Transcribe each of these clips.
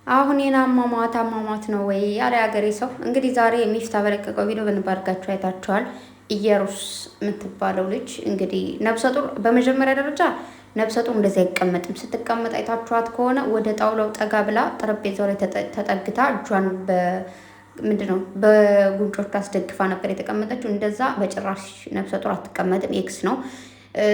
አሁን አሟሟት ነው ወይ ያለ ሀገሬ ሰው። እንግዲህ ዛሬ ሚፍታ በለቀቀው ቪዲዮ በንባርጋችሁ አይታችኋል። ኢየሩስ የምትባለው ልጅ እንግዲህ ነብሰ ጡር፣ በመጀመሪያ ደረጃ ነብሰ ጡር እንደዚህ አይቀመጥም። ስትቀመጥ አይታችኋት ከሆነ ወደ ጣውላው ጠጋ ብላ ጠረጴዛው ላይ ተጠግታ እጇን ምንድነው በጉንጮቿ አስደግፋ ነበር የተቀመጠችው። እንደዛ በጭራሽ ነብሰ ጡር አትቀመጥም። ኤክስ ነው።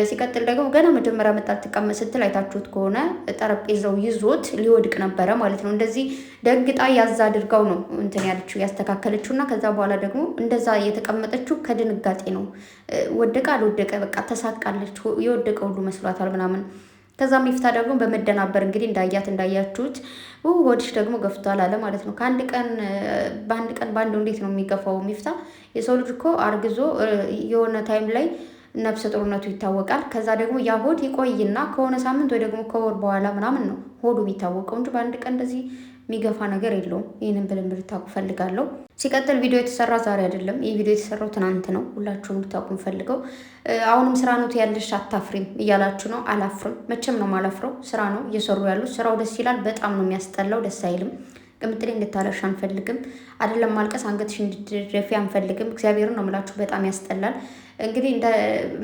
ሲቀጥል ደግሞ ገና መጀመሪያ መጣ ልትቀመጥ ስትል አይታችሁት ከሆነ ጠረጴዛው ይዞት ሊወድቅ ነበረ ማለት ነው። እንደዚህ ደግጣ ያዛ አድርጋው ነው እንትን ያለችው ያስተካከለችው። እና ከዛ በኋላ ደግሞ እንደዛ የተቀመጠችው ከድንጋጤ ነው። ወደቀ አልወደቀ በቃ ተሳቃለች። የወደቀ ሁሉ መስሏታል ምናምን። ከዛ ሚፍታ ደግሞ በመደናበር እንግዲህ እንዳያችሁት ሆድሽ ደግሞ ገፍቷል አለ ማለት ነው። በአንድ እንዴት ነው የሚገፋው ሚፍታ? የሰው ልጅ እኮ አርግዞ የሆነ ታይም ላይ ነብሰ ጡርነቱ ይታወቃል። ከዛ ደግሞ ያ ሆድ ይቆይና ከሆነ ሳምንት ወይ ደግሞ ከወር በኋላ ምናምን ነው ሆዱ የሚታወቀው እንጂ በአንድ ቀን እንደዚህ የሚገፋ ነገር የለውም። ይህንን ብለን እንድታውቁ ፈልጋለሁ። ሲቀጥል ቪዲዮ የተሰራ ዛሬ አይደለም። ይህ ቪዲዮ የተሰራው ትናንት ነው። ሁላችሁም እንድታውቁ ፈልገው። አሁንም ስራ ነው ያለሽ አታፍሪም እያላችሁ ነው። አላፍርም፣ መቼም ነው ማላፍረው። ስራ ነው እየሰሩ ያሉት። ስራው ደስ ይላል። በጣም ነው የሚያስጠላው። ደስ አይልም። ቅምጥሌ እንድታለሽ አንፈልግም። አይደለም ማልቀስ አንገትሽ እንድትደፊ አንፈልግም። እግዚአብሔርን ነው የምላችሁ። በጣም ያስጠላል። እንግዲህ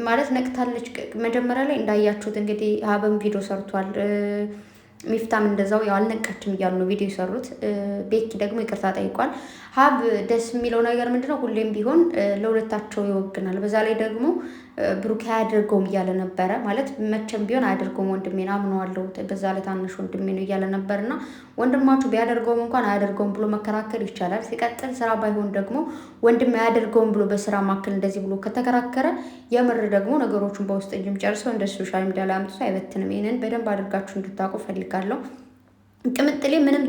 ማለት ነቅታለች። መጀመሪያ ላይ እንዳያችሁት እንግዲህ ሀብም ቪዲዮ ሰርቷል። ሚፍታም እንደዛው ያው አልነቃችም እያሉ ነው ቪዲዮ የሰሩት። ቤኪ ደግሞ ይቅርታ ጠይቋል። ሀብ ደስ የሚለው ነገር ምንድነው? ሁሌም ቢሆን ለሁለታቸው ይወግናል። በዛ ላይ ደግሞ ብሩክ አያደርገውም እያለ ነበረ። ማለት መቼም ቢሆን አያደርገውም ወንድሜን አምነዋለሁ፣ በዛ ላይ ታናሽ ወንድሜ ነው እያለ ነበር። እና ወንድማችሁ ቢያደርገውም እንኳን አያደርገውም ብሎ መከራከር ይቻላል። ሲቀጥል ስራ ባይሆን ደግሞ ወንድም አያደርገውም ብሎ በስራ ማክል እንደዚህ ብሎ ከተከራከረ የምር ደግሞ ነገሮቹን በውስጥ እንጂም ጨርሰው እንደ ሶሻል ሚዲያ ላይ አምጥቶ አይበትንም። ይህንን በደንብ አድርጋችሁ እንድታውቁ ፈልጋለሁ። ቅምጥሌ ምንም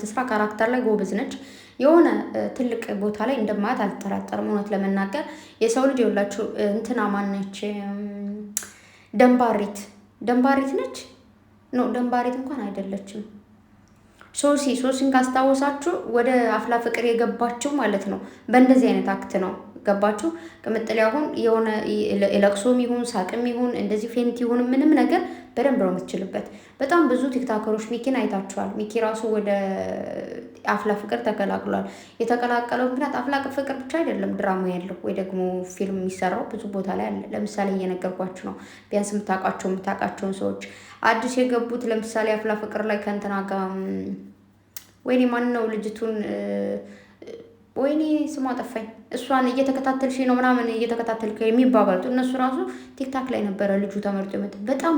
ትስራ ካራክተር ላይ ጎበዝ ነች። የሆነ ትልቅ ቦታ ላይ እንደማያት አልጠራጠርም። እውነት ለመናገር የሰው ልጅ የወላችሁ እንትና ማነች? ደንባሪት ነች። ኖ ደንባሪት እንኳን አይደለችም። ሶሲን ካስታወሳችሁ ወደ አፍላ ፍቅር የገባችው ማለት ነው። በእንደዚህ አይነት አክት ነው ገባችሁ። ቅምጥሌ አሁን የሆነ ለቅሶም ይሁን ሳቅም ይሁን እንደዚህ ፌንት ይሁን ምንም ነገር በደንብ ነው የምትችልበት። በጣም ብዙ ቲክታከሮች ሚኪን አይታችኋል። ሚኪ ራሱ ወደ አፍላ ፍቅር ተቀላቅሏል። የተቀላቀለው ምክንያት አፍላ ፍቅር ብቻ አይደለም፣ ድራማ ያለው ወይ ደግሞ ፊልም የሚሰራው ብዙ ቦታ ላይ አለ። ለምሳሌ እየነገርኳችሁ ነው። ቢያንስ የምታውቃቸውን ሰዎች አዲስ የገቡት ለምሳሌ አፍላ ፍቅር ላይ ከእንትና ጋር ወይኔ ማን ነው ልጅቱን ወይኔ ስሟ ጠፋኝ። እሷን እየተከታተልሽ ነው ምናምን እየተከታተልክ የሚባባሉት እነሱ ራሱ ቲክታክ ላይ ነበረ ልጁ ተመርጦ የመጣ። በጣም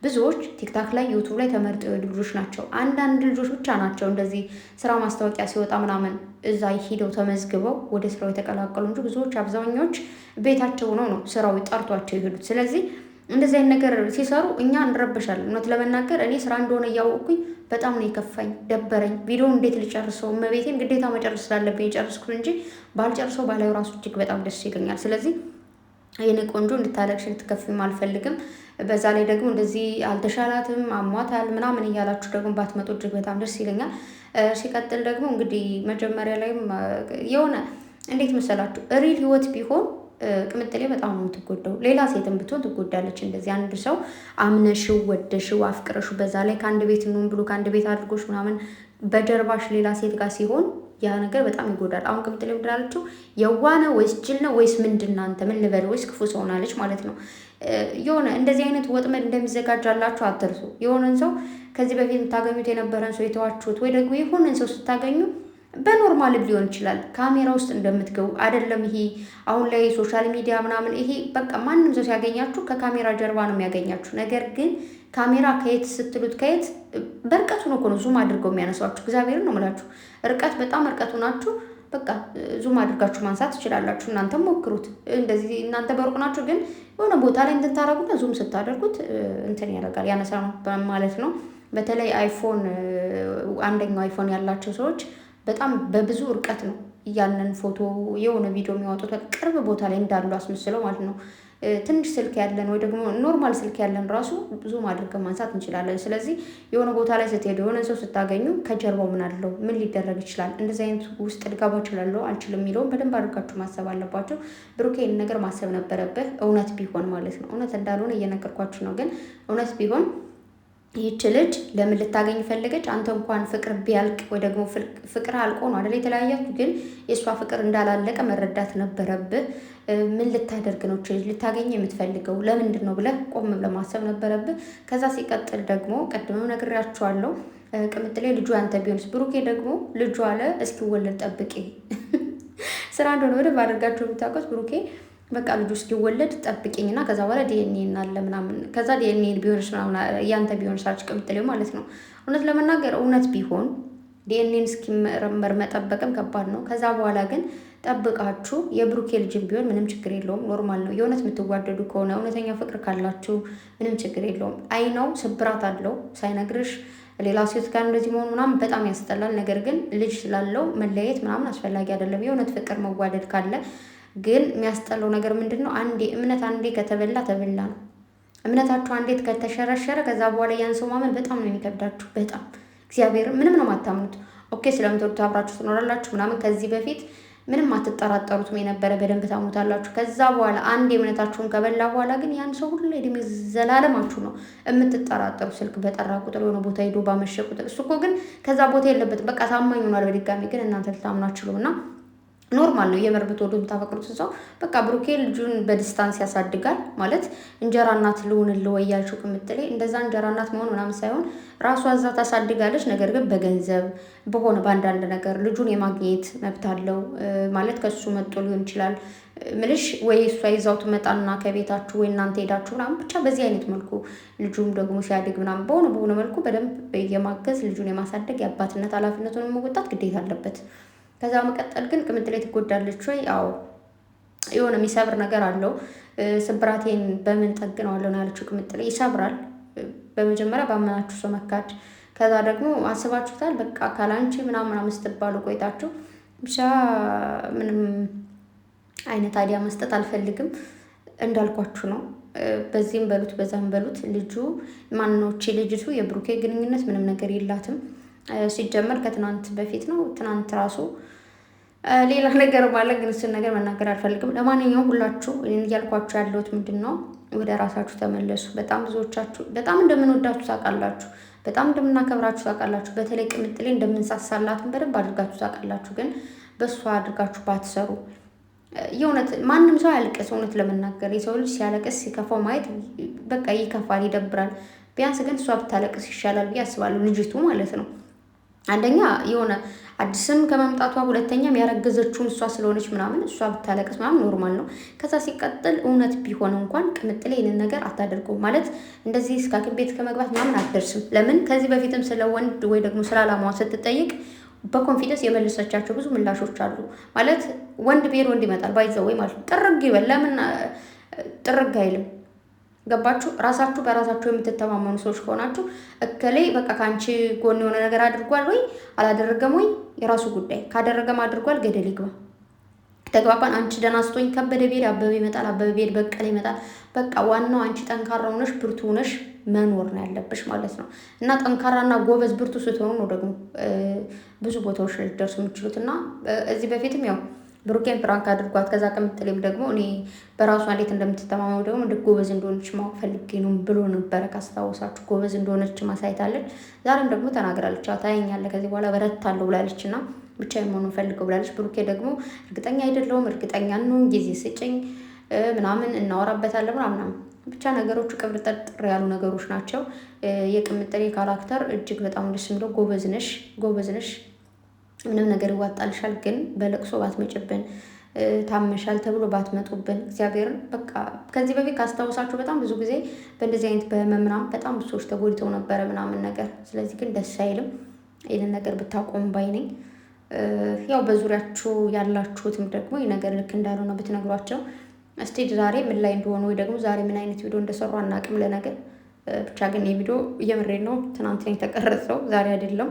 ብዙዎች ቲክታክ ላይ ዩቱብ ላይ ተመርጦ የወጡ ልጆች ናቸው። አንዳንድ ልጆች ብቻ ናቸው እንደዚህ ስራ ማስታወቂያ ሲወጣ ምናምን እዛ ሂደው ተመዝግበው ወደ ስራው የተቀላቀሉ እንጂ ብዙዎች አብዛኞች ቤታቸው ሆነው ነው ስራው ጠርቷቸው የሄዱት። ስለዚህ እንደዚህ አይነት ነገር ሲሰሩ እኛ እንረበሻለን። እውነት ለመናገር እኔ ስራ እንደሆነ እያወቅኩኝ በጣም ነው የከፋኝ፣ ደበረኝ። ቪዲዮ እንዴት ልጨርሰው? እመቤቴን ግዴታ መጨረስ ስላለብኝ የጨርስኩት እንጂ ባልጨርሰው ባላዩ ራሱ እጅግ በጣም ደስ ይለኛል። ስለዚህ የኔ ቆንጆ እንድታለቅሽ እንድትከፊም አልፈልግም። በዛ ላይ ደግሞ እንደዚህ አልተሻላትም አሟታል ምናምን እያላችሁ ደግሞ ባትመጡ እጅግ በጣም ደስ ይለኛል። ሲቀጥል ደግሞ እንግዲህ መጀመሪያ ላይም የሆነ እንዴት መሰላችሁ ሪል ህይወት ቢሆን ቅምጥሌ በጣም ነው የምትጎዳው። ሌላ ሴትም ብትሆን ትጎዳለች። እንደዚህ አንድ ሰው አምነሽው ወደሽው አፍቅረሽው በዛ ላይ ከአንድ ቤት እንሆን ብሎ ከአንድ ቤት አድርጎሽ ምናምን በጀርባሽ ሌላ ሴት ጋር ሲሆን ያ ነገር በጣም ይጎዳል። አሁን ቅምጥሌ ምንድን አለችው? የዋነ ወይስ ጅል ነው ወይስ ምንድን ነው? አንተ ምን ልበል? ወይስ ክፉ ሰው ናለች ማለት ነው። የሆነ እንደዚህ አይነት ወጥመድ እንደሚዘጋጃላችሁ አትርሱ። የሆነን ሰው ከዚህ በፊት የምታገኙት የነበረን ሰው የተዋችሁት ወይ ደግሞ የሆነን ሰው ስታገኙ በኖርማል ሊሆን ይችላል። ካሜራ ውስጥ እንደምትገቡ አይደለም። ይሄ አሁን ላይ ሶሻል ሚዲያ ምናምን ይሄ በቃ ማንም ሰው ሲያገኛችሁ ከካሜራ ጀርባ ነው የሚያገኛችሁ። ነገር ግን ካሜራ ከየት ስትሉት ከየት በርቀቱ ነው እኮ ነው ዙም አድርገው የሚያነሷችሁ። እግዚአብሔርን ነው የምላችሁ። በጣም እርቀቱ ናችሁ። በቃ ዙም አድርጋችሁ ማንሳት ትችላላችሁ። እናንተም ሞክሩት። እንደዚህ እናንተ በሩቅ ናችሁ፣ ግን የሆነ ቦታ ላይ እንትን ታደርጉና ዙም ስታደርጉት እንትን ያደርጋል ያነሳ ነው ማለት ነው። በተለይ አንደኛው አይፎን ያላቸው ሰዎች በጣም በብዙ እርቀት ነው ያንን ፎቶ የሆነ ቪዲዮ የሚያወጡት ቅርብ ቦታ ላይ እንዳሉ አስመስለው ማለት ነው። ትንሽ ስልክ ያለን ወይ ደግሞ ኖርማል ስልክ ያለን ራሱ ብዙም አድርገን ማንሳት እንችላለን። ስለዚህ የሆነ ቦታ ላይ ስትሄዱ የሆነ ሰው ስታገኙ ከጀርባው ምን አለው፣ ምን ሊደረግ ይችላል፣ እንደዚህ አይነት ውስጥ ልገባ እችላለሁ አልችልም የሚለውን በደንብ አድርጋችሁ ማሰብ አለባቸው። ብሩኬ ይህን ነገር ማሰብ ነበረብህ፣ እውነት ቢሆን ማለት ነው። እውነት እንዳልሆነ እየነገርኳችሁ ነው። ግን እውነት ቢሆን ይህች ልጅ ለምን ልታገኝ ፈለገች? አንተ እንኳን ፍቅር ቢያልቅ ወይ ደግሞ ፍቅር አልቆ ነው አይደል የተለያያችሁ፣ ግን የእሷ ፍቅር እንዳላለቀ መረዳት ነበረብህ። ምን ልታደርግ ነው ልጅ ልታገኝ የምትፈልገው ለምንድን ነው ብለህ ቆም ብለህ ማሰብ ነበረብህ። ከዛ ሲቀጥል ደግሞ ቀድመው ነግሬያቸዋለሁ፣ ቅምጥሌ ልጁ አንተ ቢሆንስ? ብሩኬ ደግሞ ልጁ አለ እስኪወለድ ጠብቂ ስራ እንደሆነ በደንብ አድርጋችሁ የምታውቁት ብሩኬ በቃ ልጁ እስኪወለድ ጠብቂኝና ከዛ በኋላ ዲኤንኤ እናለ ምናምን ከዛ ዲኤንኤ ቢሆንስ ምናምን ያንተ ቢሆንስ አለች ቅምጥሌው ማለት ነው። እውነት ለመናገር እውነት ቢሆን ዲኤንኤን እስኪመረመር መጠበቅም ከባድ ነው። ከዛ በኋላ ግን ጠብቃችሁ የብሩኬ ልጅም ቢሆን ምንም ችግር የለውም፣ ኖርማል ነው። የእውነት የምትዋደዱ ከሆነ እውነተኛ ፍቅር ካላችሁ ምንም ችግር የለውም። አይ ነው ስብራት አለው ሳይነግርሽ ሌላ ሴት ጋር እንደዚህ መሆኑ ምናምን በጣም ያስጠላል። ነገር ግን ልጅ ስላለው መለየት ምናምን አስፈላጊ አይደለም። የእውነት ፍቅር መዋደድ ካለ ግን የሚያስጠላው ነገር ምንድን ነው? እምነት አንዴ ከተበላ ተበላ ነው። እምነታችሁ አንዴት ከተሸረሸረ ከዛ በኋላ ያን ሰው ማመን በጣም ነው የሚከብዳችሁ። በጣም እግዚአብሔር ምንም ነው የማታምኑት። ኦኬ ስለምትወዱት አብራችሁ ትኖራላችሁ ምናምን ከዚህ በፊት ምንም አትጠራጠሩትም የነበረ በደንብ ታሙታላችሁ። ከዛ በኋላ አንድ እምነታችሁን ከበላ በኋላ ግን ያን ሰው ሁሉ እድሜ ዘላለማችሁ ነው የምትጠራጠሩ። ስልክ በጠራ ቁጥር የሆነ ቦታ ሄዶ ባመሸ ቁጥር እሱ እኮ ግን ከዛ ቦታ የለበትም። በቃ ታማኝ ሆኗል በድጋሚ ግን እናንተ ልታምኑ አትችሉም። እና ኖርማል ነው የምር ብትወዱ የምታፈቅሩትን ሰው በቃ ብሩኬ ልጁን በዲስታንስ ያሳድጋል ማለት እንጀራ እናት ልሆንልህ ወይ ያልሽው ቅምጥሌ እንደዛ እንጀራ እናት መሆን ምናምን ሳይሆን ራሷ እዛ ታሳድጋለች። ነገር ግን በገንዘብ በሆነ በአንዳንድ ነገር ልጁን የማግኘት መብት አለው ማለት ከሱ መጥቶ ሊሆን ይችላል ምልሽ ወይ እሷ ይዛው ትመጣና ከቤታችሁ ወይ እናንተ ሄዳችሁ ምናምን ብቻ በዚህ አይነት መልኩ ልጁም ደግሞ ሲያድግ ምናምን በሆነ መልኩ በደንብ የማገዝ ልጁን የማሳደግ የአባትነት ኃላፊነቱን መወጣት ግዴታ አለበት። ከዛ መቀጠል ግን ቅምጥሌ ትጎዳለች ወይ? አዎ የሆነ የሚሰብር ነገር አለው። ስብራቴን በምን ጠግነዋለሁ ነው ያለችው ቅምጥሌ። ይሰብራል። በመጀመሪያ ባመናችሁ ሰው መካድ፣ ከዛ ደግሞ አስባችሁታል በቃ ካላንቺ ምናምን ስትባሉ ቆይታችሁ ብቻ ምንም አይነት አይዲያ መስጠት አልፈልግም። እንዳልኳችሁ ነው። በዚህም በሉት በዛም በሉት ልጁ ማንኖቼ ልጅቱ የብሩኬ ግንኙነት ምንም ነገር የላትም። ሲጀመር ከትናንት በፊት ነው። ትናንት ራሱ ሌላ ነገር ማለት ግን እሱን ነገር መናገር አልፈልግም። ለማንኛውም ሁላችሁ እያልኳችሁ ያለሁት ምንድን ነው፣ ወደ ራሳችሁ ተመለሱ። በጣም ብዙዎቻችሁ በጣም እንደምንወዳችሁ ታውቃላችሁ፣ በጣም እንደምናከብራችሁ ታውቃላችሁ። በተለይ ቅምጥሌ እንደምንሳሳላትን በደንብ አድርጋችሁ ታውቃላችሁ። ግን በእሷ አድርጋችሁ ባትሰሩ የእውነት ማንም ሰው ያልቅስ። እውነት ለመናገር የሰው ልጅ ሲያለቅስ ሲከፋው ማየት በቃ ይከፋል፣ ይደብራል። ቢያንስ ግን እሷ ብታለቅስ ይሻላል ብዬ አስባለሁ። ልጅቱ ማለት ነው አንደኛ የሆነ አዲስም ከመምጣቷ፣ ሁለተኛም ያረገዘችውን እሷ ስለሆነች ምናምን እሷ ብታለቅስ ምናምን ኖርማል ነው። ከዛ ሲቀጥል እውነት ቢሆን እንኳን ቅምጥሌ ይህንን ነገር አታደርገው ማለት እንደዚህ እስከ ሐኪም ቤት ከመግባት ምናምን አትደርስም። ለምን ከዚህ በፊትም ስለ ወንድ ወይ ደግሞ ስለ አላማዋ ስትጠይቅ በኮንፊደንስ የመለሰቻቸው ብዙ ምላሾች አሉ። ማለት ወንድ ብሄር ወንድ ይመጣል ባይዘው ወይ ማለት ነው። ጥርግ ይበል ለምን ጥርግ አይልም? ገባችሁ? ራሳችሁ በራሳችሁ የምትተማመኑ ሰዎች ከሆናችሁ እከሌ በቃ ከአንቺ ጎን የሆነ ነገር አድርጓል ወይ አላደረገም ወይ የራሱ ጉዳይ፣ ካደረገም አድርጓል ገደል ይግባ። ተግባባን? አንቺ ደህና ስትሆኝ ከበደ ብሄድ አበበ ይመጣል፣ አበበ ብሄድ በቀለ ይመጣል። በቃ ዋናው አንቺ ጠንካራ ሆነሽ ብርቱ ሆነሽ መኖር ነው ያለብሽ ማለት ነው። እና ጠንካራና ጎበዝ ብርቱ ስትሆኑ ነው ደግሞ ብዙ ቦታዎች ልትደርሱ የምችሉት። እና እዚህ በፊትም ያው ብሩኬን ፕራንክ አድርጓት ከዛ ቅምጥሌም ደግሞ እኔ በራሷ እንዴት እንደምትተማመው ደግሞ እንደ ጎበዝ እንደሆነች ማወቅ ፈልጌ ነው ብሎ ነበረ። ካስታወሳችሁ ጎበዝ እንደሆነች ማሳይታለች። ዛሬም ደግሞ ተናግራለች። ታየኛለህ ከዚህ በኋላ በረታለሁ ብላለች እና ብቻ የመሆኑ ፈልገው ብላለች። ብሩኬ ደግሞ እርግጠኛ አይደለሁም፣ እርግጠኛ ነው ጊዜ ስጭኝ ምናምን እናወራበታለን ምናምን። ብቻ ነገሮቹ ቅብርጥር ያሉ ነገሮች ናቸው። የቅምጥሌ ካራክተር እጅግ በጣም ደስ የሚለው ጎበዝ ነሽ ምንም ነገር ይዋጣልሻል። ግን በለቅሶ ባትመጭብን፣ ታመሻል ተብሎ ባትመጡብን እግዚአብሔርን። በቃ ከዚህ በፊት ካስታወሳችሁ በጣም ብዙ ጊዜ በእንደዚህ አይነት በመምራም በጣም ብዙ ሰዎች ተጎድተው ነበረ ምናምን ነገር። ስለዚህ ግን ደስ አይልም። ይህንን ነገር ብታቆም ባይ ነኝ። ያው በዙሪያችሁ ያላችሁትም ደግሞ ይህ ነገር ልክ እንዳልሆነ ብትነግሯቸው። እስቲ ዛሬ ምን ላይ እንደሆኑ ወይ ደግሞ ዛሬ ምን አይነት ቪዲዮ እንደሰሩ አናውቅም ለነገር። ብቻ ግን የቪዲዮ እየምሬን ነው ትናንት ነው የተቀረጸው ዛሬ አይደለም።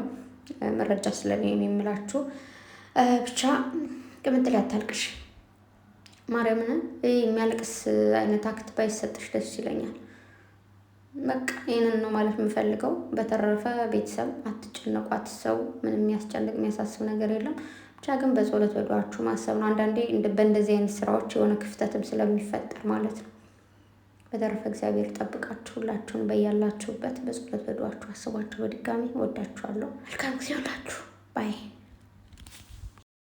መረጃ ስለኔ የምላችሁ ብቻ ቅምጥሌ አታልቅሽ ማርያምን። የሚያልቅስ አይነት አክት ባይሰጥሽ ደስ ይለኛል። በቃ ይህንን ነው ማለት የምፈልገው። በተረፈ ቤተሰብ አትጨነቁ፣ አትሰው። ምንም የሚያስጨንቅ የሚያሳስብ ነገር የለም። ብቻ ግን በጸሎት ወዷችሁ ማሰብ ነው። አንዳንዴ በእንደዚህ አይነት ስራዎች የሆነ ክፍተትም ስለሚፈጠር ማለት ነው። በተረፈ እግዚአብሔር ጠብቃችሁ ሁላችሁን በያላችሁበት በጸሎት በዱዓችሁ አስባችሁ። በድጋሚ ወዳችኋለሁ። መልካም ጊዜ ሁላችሁ